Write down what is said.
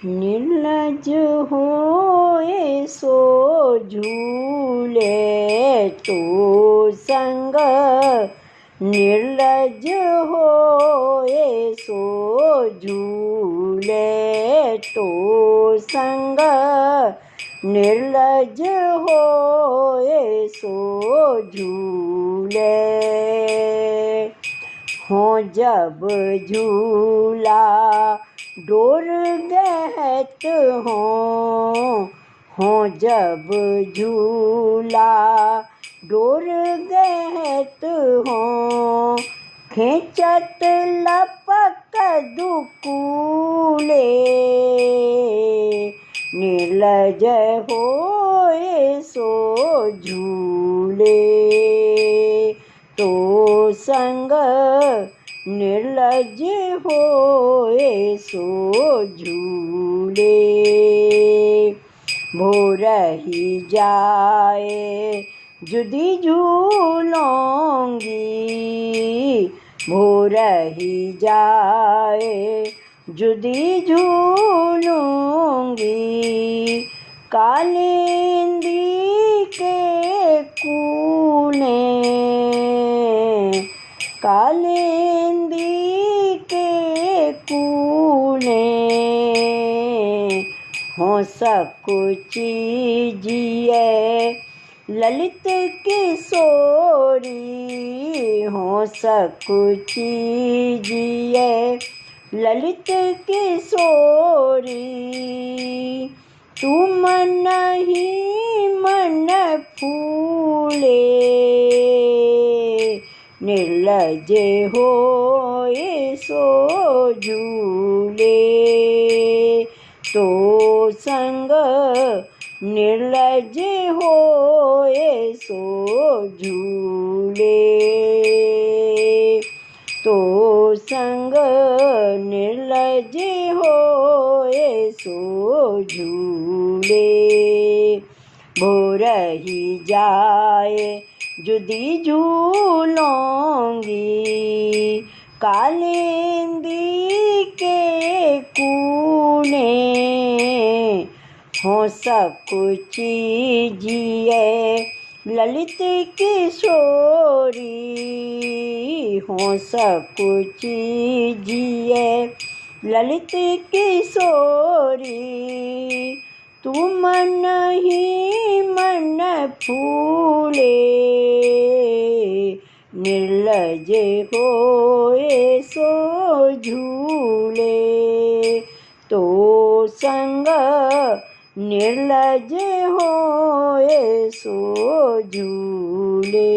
निर्लज होए सो झूले तो संग, निर्लज होए सो झूले तो संग, निर्लज होए सो झूले। हो जब झूला डोर गहत हो जब झूला डोर गहत हो, खींचत लपक दुकूले, निर्लज होए सो झूले तो संग, निर्लज होए सो झूले। भोरही जाए जुदी झूलोंगी, भोरही जाए जुदी झूलूंगी, कालिंदी के कूले, कालिंदी के कूले। हो सकुची जिए ललित किशोरी, हो सकुची जिए ललित किशोरी। तू मन ही मन फूले, निर्लज होए सो झूले तो संग, निर्लज होए सो झूले तो संग, निर्लज होए सो झूले। भोरही जाए जुदी झूलोंगी, कालिंदी के कूने। हो सकुची जिए ललित किशोरी, हो सकुची जिए ललित किशोरी। तू मन ही मन फूले, निर्लज होए सो झूले तो संग, निर्लज होए सो झूले।